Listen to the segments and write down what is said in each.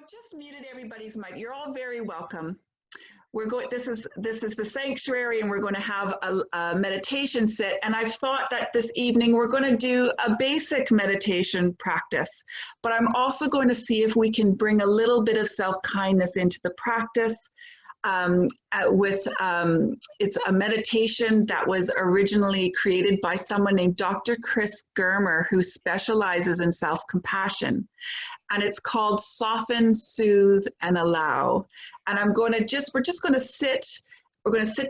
I've just muted everybody's mic. You're all very welcome. We're going. This is the sanctuary, and we're going to have a meditation sit. And I've thought that this evening we're going to do a basic meditation practice. But I'm also going to see if we can bring a little bit of self-kindness into the practice. It's a meditation that was originally created by someone named Dr. Chris Germer, who specializes in self-compassion. And it's called Soften, Soothe, and Allow. And we're just going to sit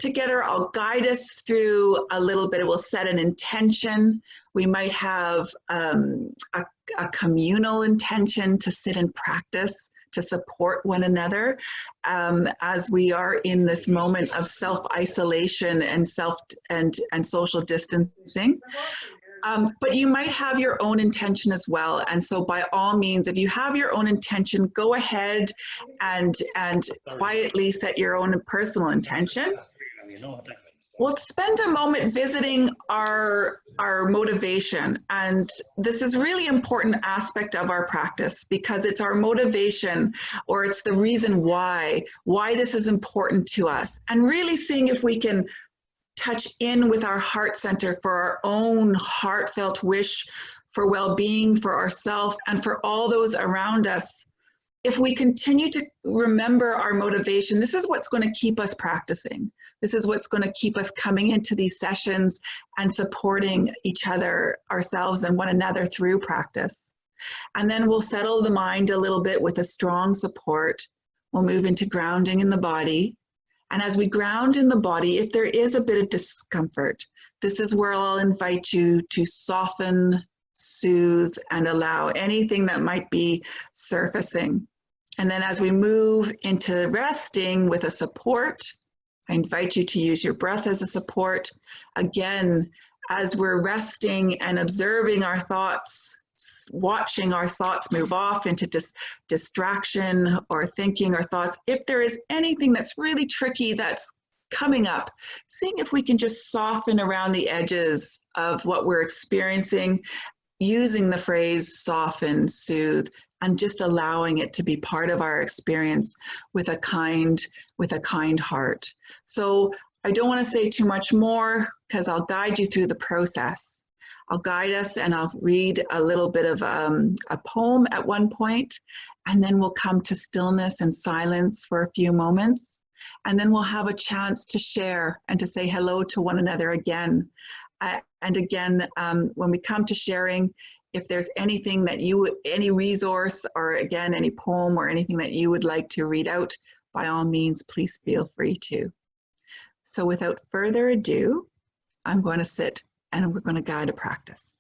together. I'll guide us through a little bit. It will set an intention. We might have a communal intention to sit and practice, to support one another as we are in this moment of self-isolation and social distancing. But you might have your own intention as well. And so by all means, if you have your own intention, go ahead and quietly set your own personal intention. We'll spend a moment visiting our motivation. And this is really important aspect of our practice because it's our motivation, or it's the reason why this is important to us. And really seeing if we can touch in with our heart center for our own heartfelt wish for well-being for ourselves and for all those around us. If we continue to remember our motivation, this is what's going to keep us practicing. This is what's going to keep us coming into these sessions and supporting each other, ourselves, and one another through practice. And then we'll settle the mind a little bit with a strong support. We'll move into grounding in the body. And as we ground in the body, if there is a bit of discomfort, this is where I'll invite you to soften, soothe, and allow anything that might be surfacing. And then as we move into resting with a support, I invite you to use your breath as a support. Again, as we're resting and observing our thoughts, watching our thoughts move off into distraction or thinking our thoughts, if there is anything that's really tricky that's coming up, seeing if we can just soften around the edges of what we're experiencing, using the phrase soften, soothe, and just allowing it to be part of our experience with a kind heart. So I don't want to say too much more because I'll guide you through the process. I'll guide us and I'll read a little bit of a poem at one point, and then we'll come to stillness and silence for a few moments. And then we'll have a chance to share and to say hello to one another again. And again, when we come to sharing, if there's anything that any resource or again, any poem or anything that you would like to read out, by all means, please feel free to. So without further ado, I'm going to sit and we're going to guide a practice.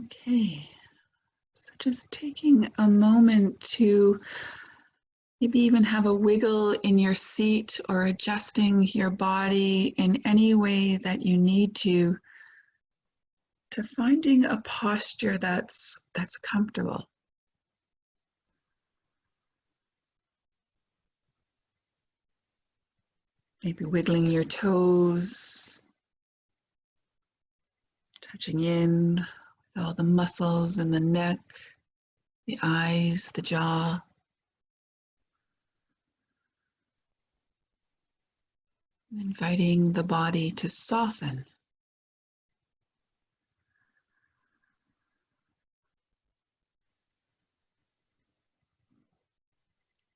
Okay, so just taking a moment to maybe even have a wiggle in your seat or adjusting your body in any way that you need to finding a posture that's comfortable. Maybe wiggling your toes, touching in with all the muscles in the neck, the eyes, the jaw. Inviting the body to soften.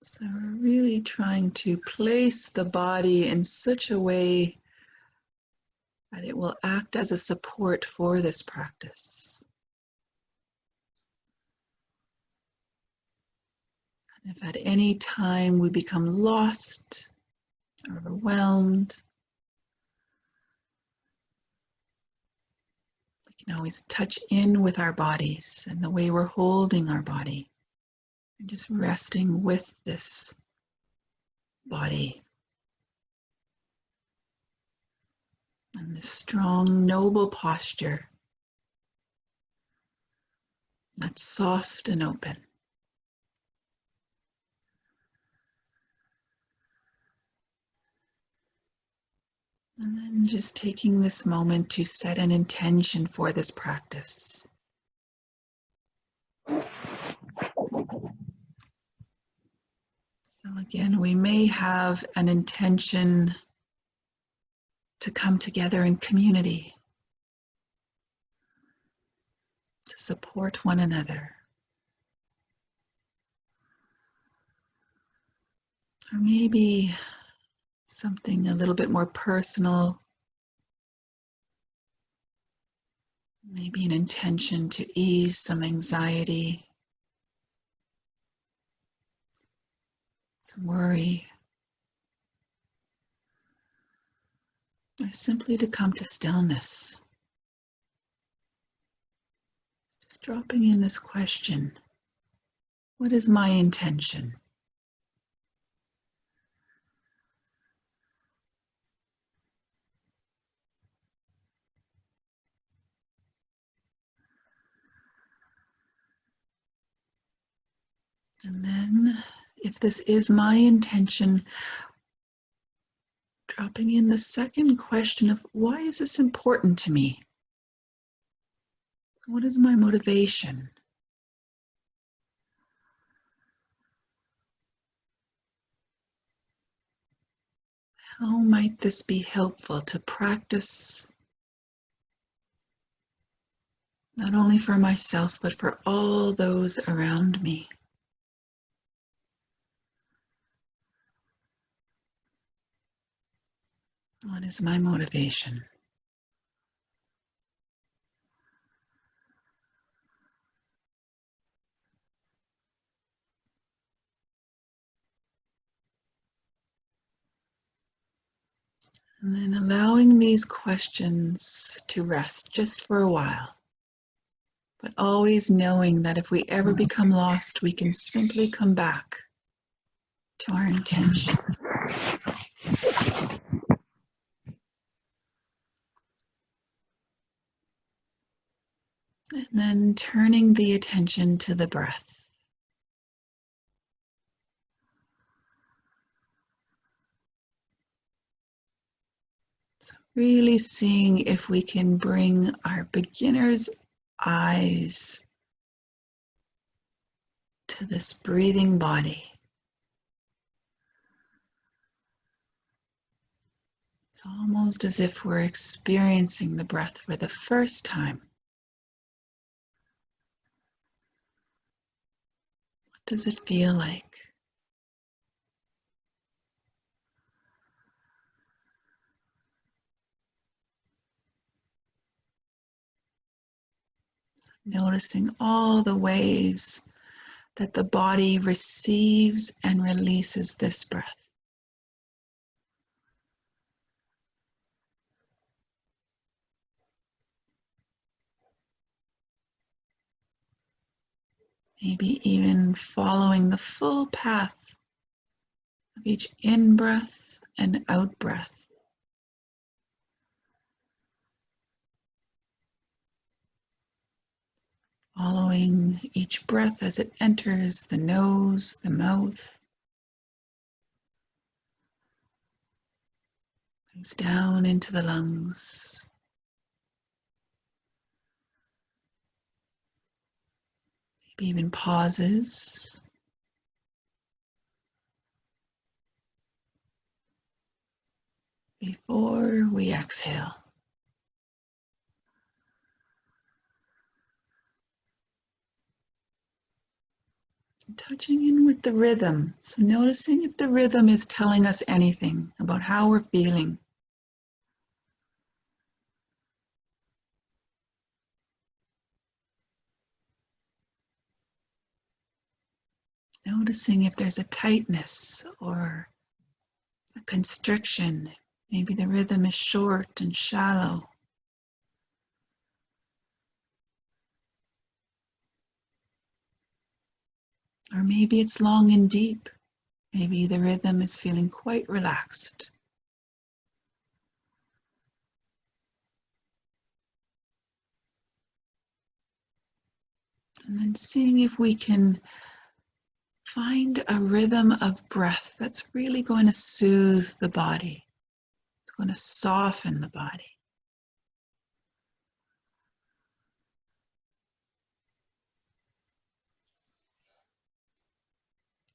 So we're really trying to place the body in such a way that it will act as a support for this practice. And if at any time we become lost, overwhelmed, we can always touch in with our bodies and the way we're holding our body and just resting with this body. And this strong, noble posture that's soft and open. And then just taking this moment to set an intention for this practice. So again, we may have an intention to come together in community, to support one another. Or maybe something a little bit more personal, maybe an intention to ease some anxiety, some worry, or simply to come to stillness. Just dropping in this question, what is my intention? And then, if this is my intention, dropping in the second question of why is this important to me? What is my motivation? How might this be helpful to practice, not only for myself, but for all those around me? What is my motivation? And then allowing these questions to rest just for a while, but always knowing that if we ever become lost, we can simply come back to our intention. And then turning the attention to the breath. So really seeing if we can bring our beginner's eyes to this breathing body. It's almost as if we're experiencing the breath for the first time. What does it feel like? Noticing all the ways that the body receives and releases this breath. Maybe even following the full path of each in-breath and out-breath. Following each breath as it enters the nose, the mouth, moves down into the lungs. Maybe even pauses. Before we exhale. Touching in with the rhythm. So noticing if the rhythm is telling us anything about how we're feeling. Noticing if there's a tightness or a constriction. Maybe the rhythm is short and shallow. Or maybe it's long and deep. Maybe the rhythm is feeling quite relaxed. And then seeing if we can find a rhythm of breath that's really going to soothe the body. It's going to soften the body.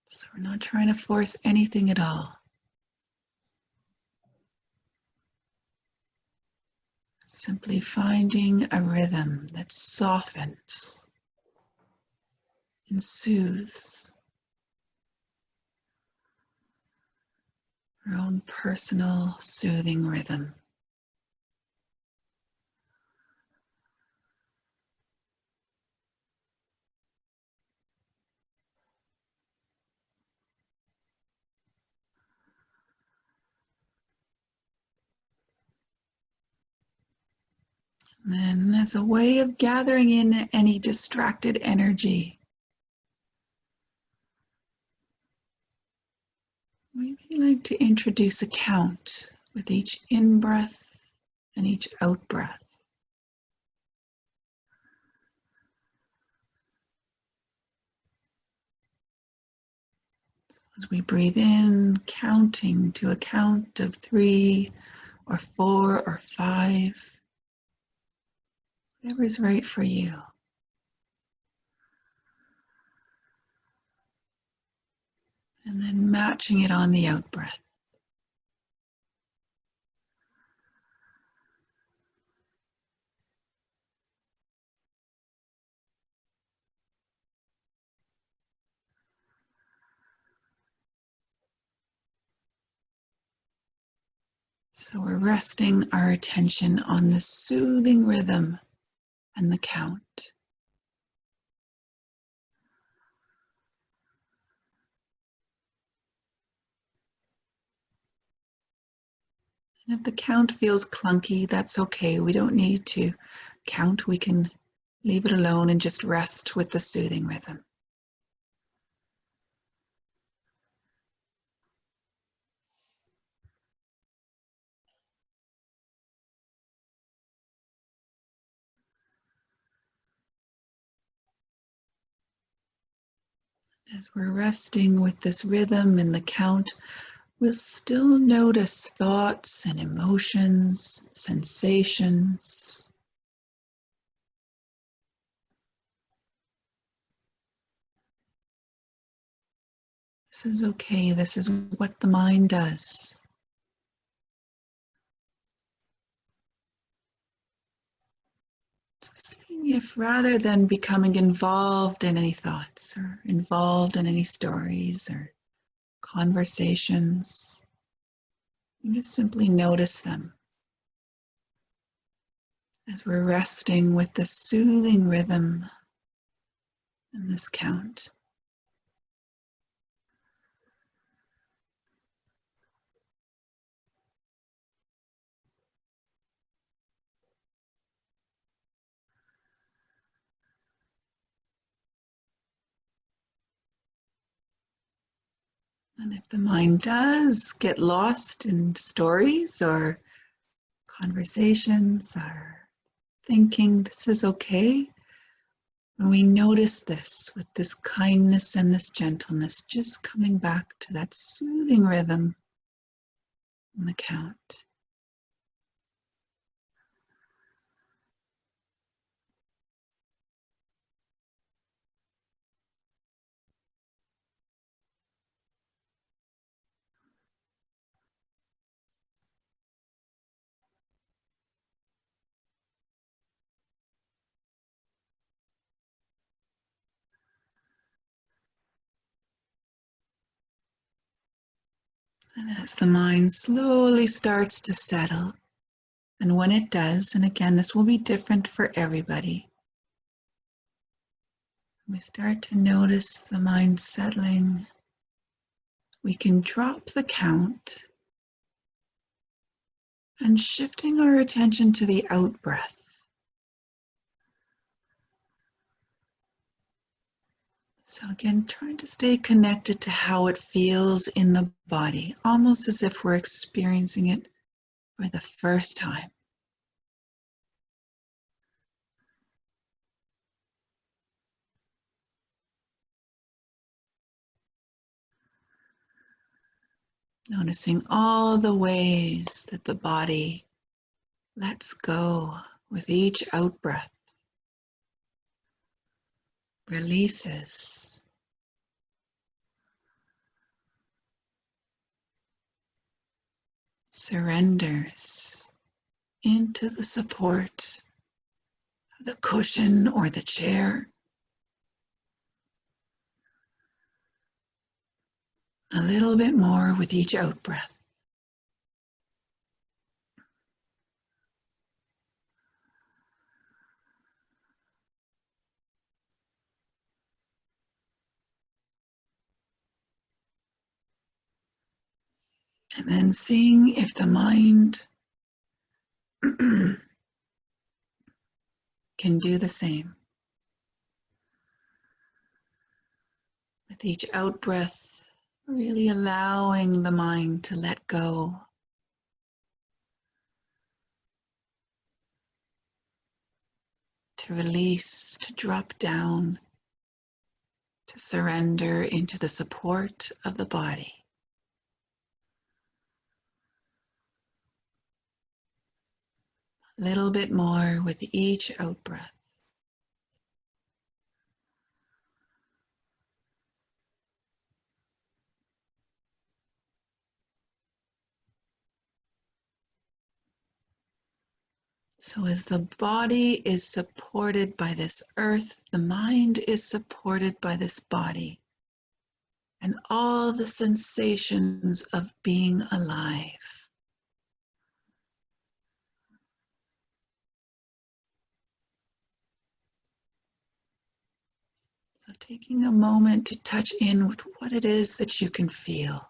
So we're not trying to force anything at all. Simply finding a rhythm that softens and soothes our own personal soothing rhythm. And then as a way of gathering in any distracted energy, we like to introduce a count with each in-breath and each out-breath. As we breathe in, counting to a count of 3 or 4 or 5, whatever is right for you. And then matching it on the out-breath. So we're resting our attention on the soothing rhythm and the count. And if the count feels clunky, that's okay. We don't need to count. We can leave it alone and just rest with the soothing rhythm. As we're resting with this rhythm and the count, we'll still notice thoughts and emotions, sensations. This is okay. This is what the mind does. Seeing if rather than becoming involved in any thoughts or involved in any stories or conversations, you just simply notice them as we're resting with the soothing rhythm and this count. And if the mind does get lost in stories or conversations or thinking, this is okay. When we notice this with this kindness and this gentleness, just coming back to that soothing rhythm and the count. And as the mind slowly starts to settle, and when it does, and again, this will be different for everybody, we start to notice the mind settling, we can drop the count and shifting our attention to the out breath. So again, trying to stay connected to how it feels in the body, almost as if we're experiencing it for the first time. Noticing all the ways that the body lets go with each out-breath, releases, surrenders into the support of the cushion or the chair. A little bit more with each out-breath. And then seeing if the mind can do the same. With each out-breath, really allowing the mind to let go. To release, to drop down, to surrender into the support of the body. A little bit more with each out-breath. So as the body is supported by this earth, the mind is supported by this body and all the sensations of being alive. So taking a moment to touch in with what it is that you can feel.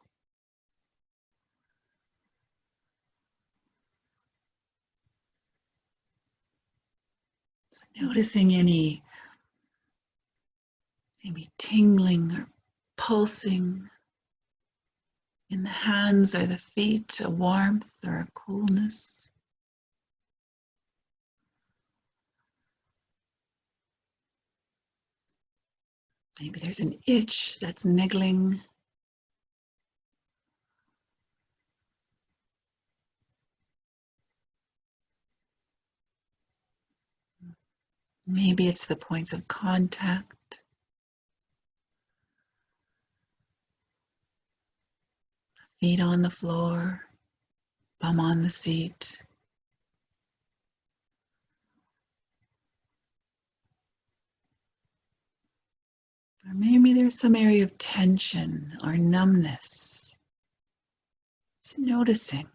So noticing any maybe tingling or pulsing in the hands or the feet, a warmth or a coolness. Maybe there's an itch that's niggling. Maybe it's the points of contact. Feet on the floor, bum on the seat. Or maybe there's some area of tension or numbness. Just noticing.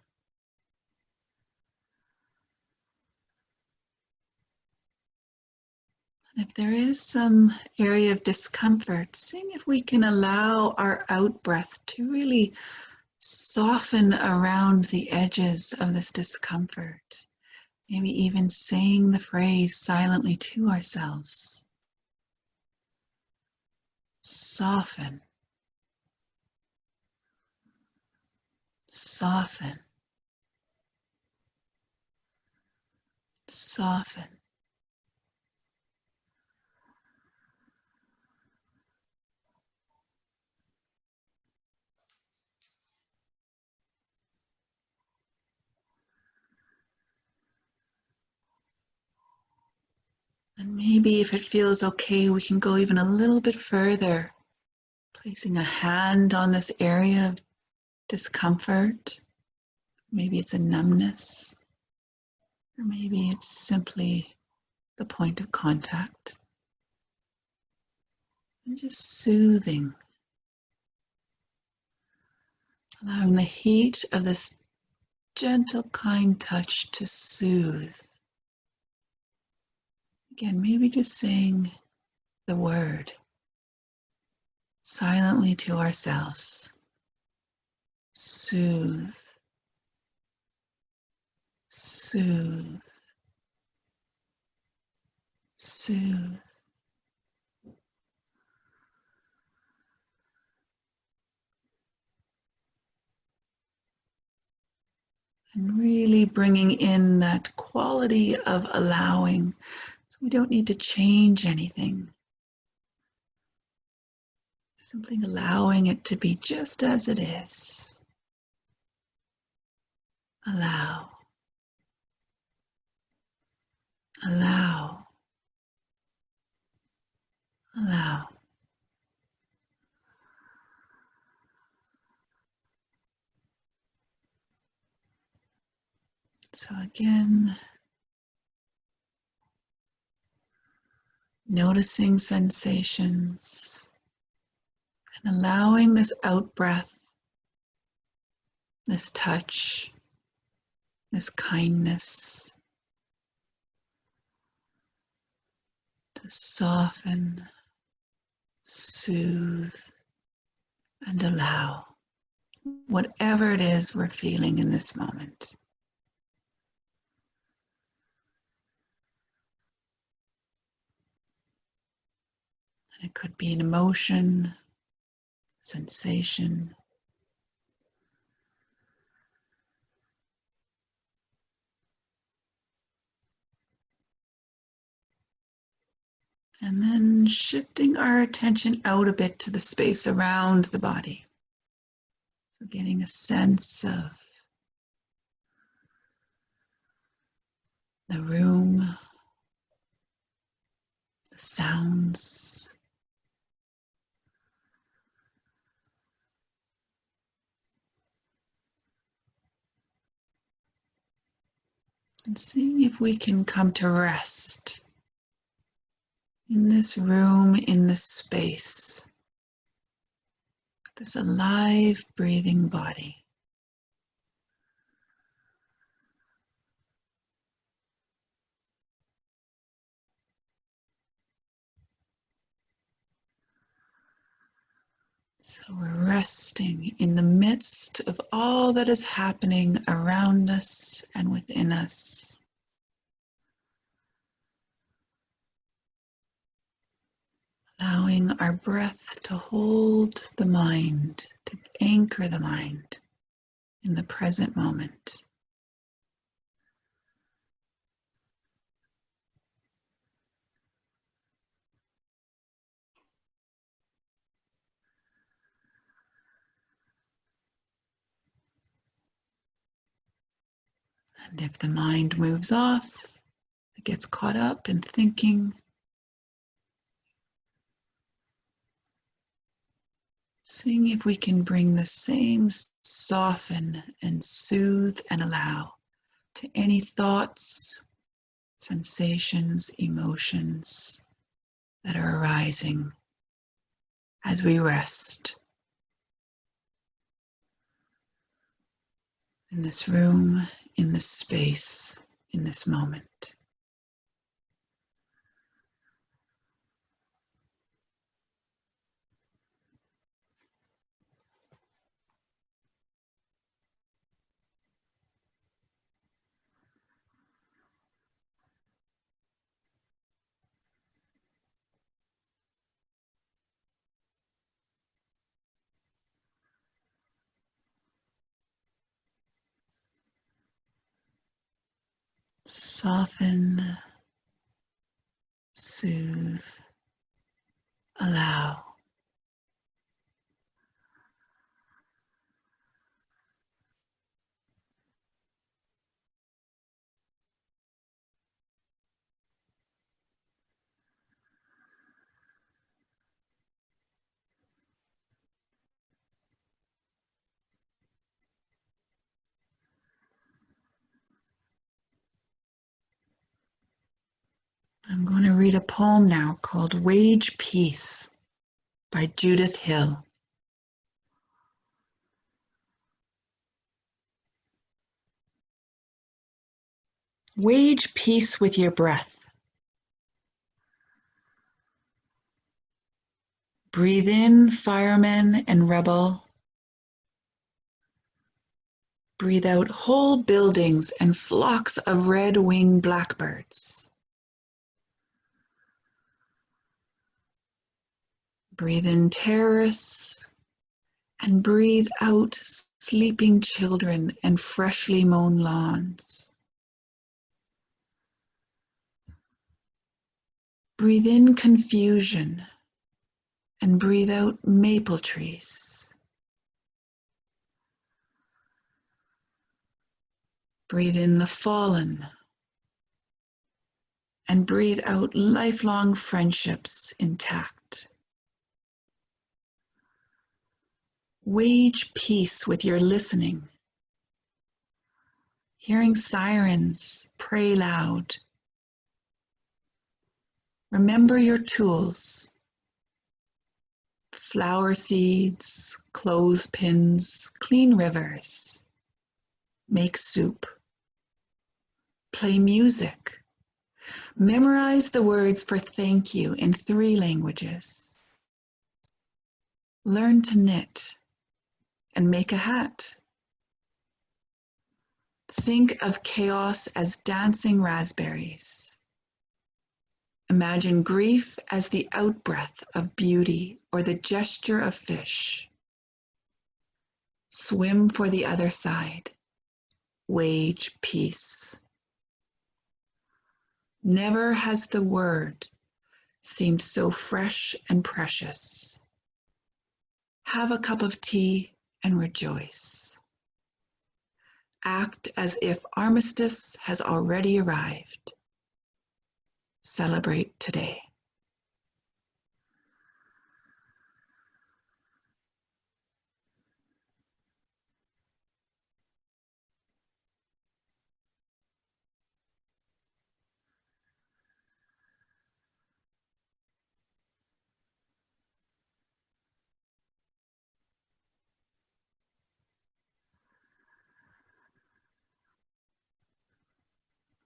And if there is some area of discomfort, seeing if we can allow our out-breath to really soften around the edges of this discomfort. Maybe even saying the phrase silently to ourselves. Soften. Soften. Soften. And maybe if it feels okay, we can go even a little bit further, placing a hand on this area of discomfort. Maybe it's a numbness, or maybe it's simply the point of contact. And just soothing, allowing the heat of this gentle, kind touch to soothe. Again, maybe just saying the word silently to ourselves. Soothe, soothe, soothe. And really bringing in that quality of allowing. So we don't need to change anything. Simply allowing it to be just as it is. Allow. Allow. Allow. So again, noticing sensations and allowing this out breath, this touch, this kindness to soften, soothe, and allow whatever it is we're feeling in this moment. And it could be an emotion, sensation, and then shifting our attention out a bit to the space around the body. So getting a sense of the room, the sounds, and seeing if we can come to rest in this room, in this space, this alive, breathing body. So we're resting in the midst of all that is happening around us and within us. Allowing our breath to hold the mind, to anchor the mind in the present moment. And if the mind moves off, it gets caught up in thinking, seeing if we can bring the same soften and soothe and allow to any thoughts, sensations, emotions that are arising as we rest in this room, in this space, in this moment. Soften, soothe, allow. I'm going to read a poem now called Wage Peace by Judith Hill. Wage peace with your breath. Breathe in, fireman and rebel. Breathe out whole buildings and flocks of red-winged blackbirds. Breathe in terrorists and breathe out sleeping children and freshly mown lawns. Breathe in confusion and breathe out maple trees. Breathe in the fallen and breathe out lifelong friendships intact. Wage peace with your listening. Hearing sirens, pray loud. Remember your tools. Flower seeds, clothespins, clean rivers. Make soup. Play music. Memorize the words for thank you in 3 languages. Learn to knit and make a hat. Think of chaos as dancing raspberries. Imagine grief as the outbreath of beauty or the gesture of fish. Swim for the other side. Wage peace. Never has the word seemed so fresh and precious. Have a cup of tea and rejoice. Act as if armistice has already arrived. Celebrate today.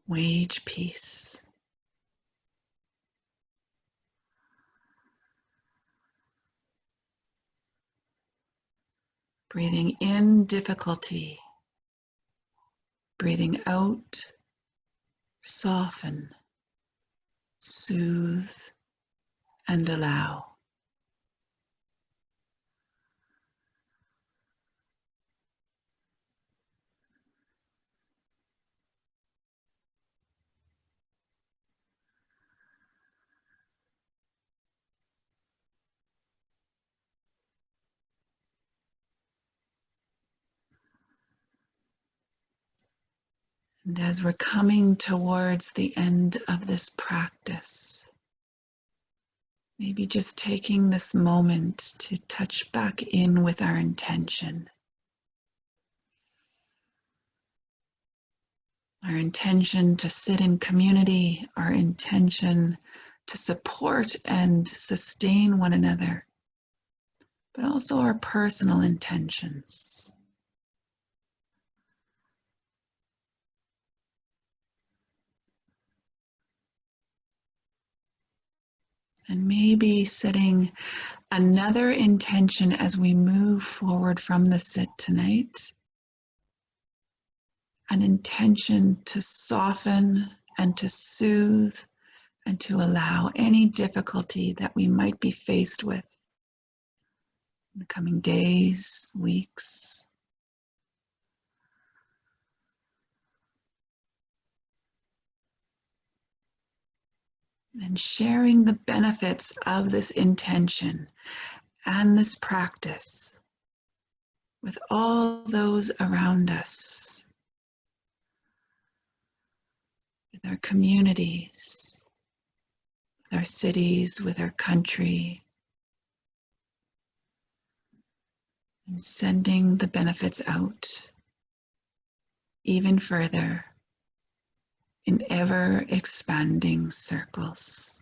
Wage peace. Breathing in difficulty. Breathing out, soften, soothe, and allow. And as we're coming towards the end of this practice, maybe just taking this moment to touch back in with our intention. Our intention to sit in community, our intention to support and sustain one another, but also our personal intentions. And maybe setting another intention as we move forward from the sit tonight. An intention to soften and to soothe and to allow any difficulty that we might be faced with in the coming days, weeks. And sharing the benefits of this intention and this practice with all those around us, with our communities, with our cities, with our country, and sending the benefits out even further in ever expanding circles.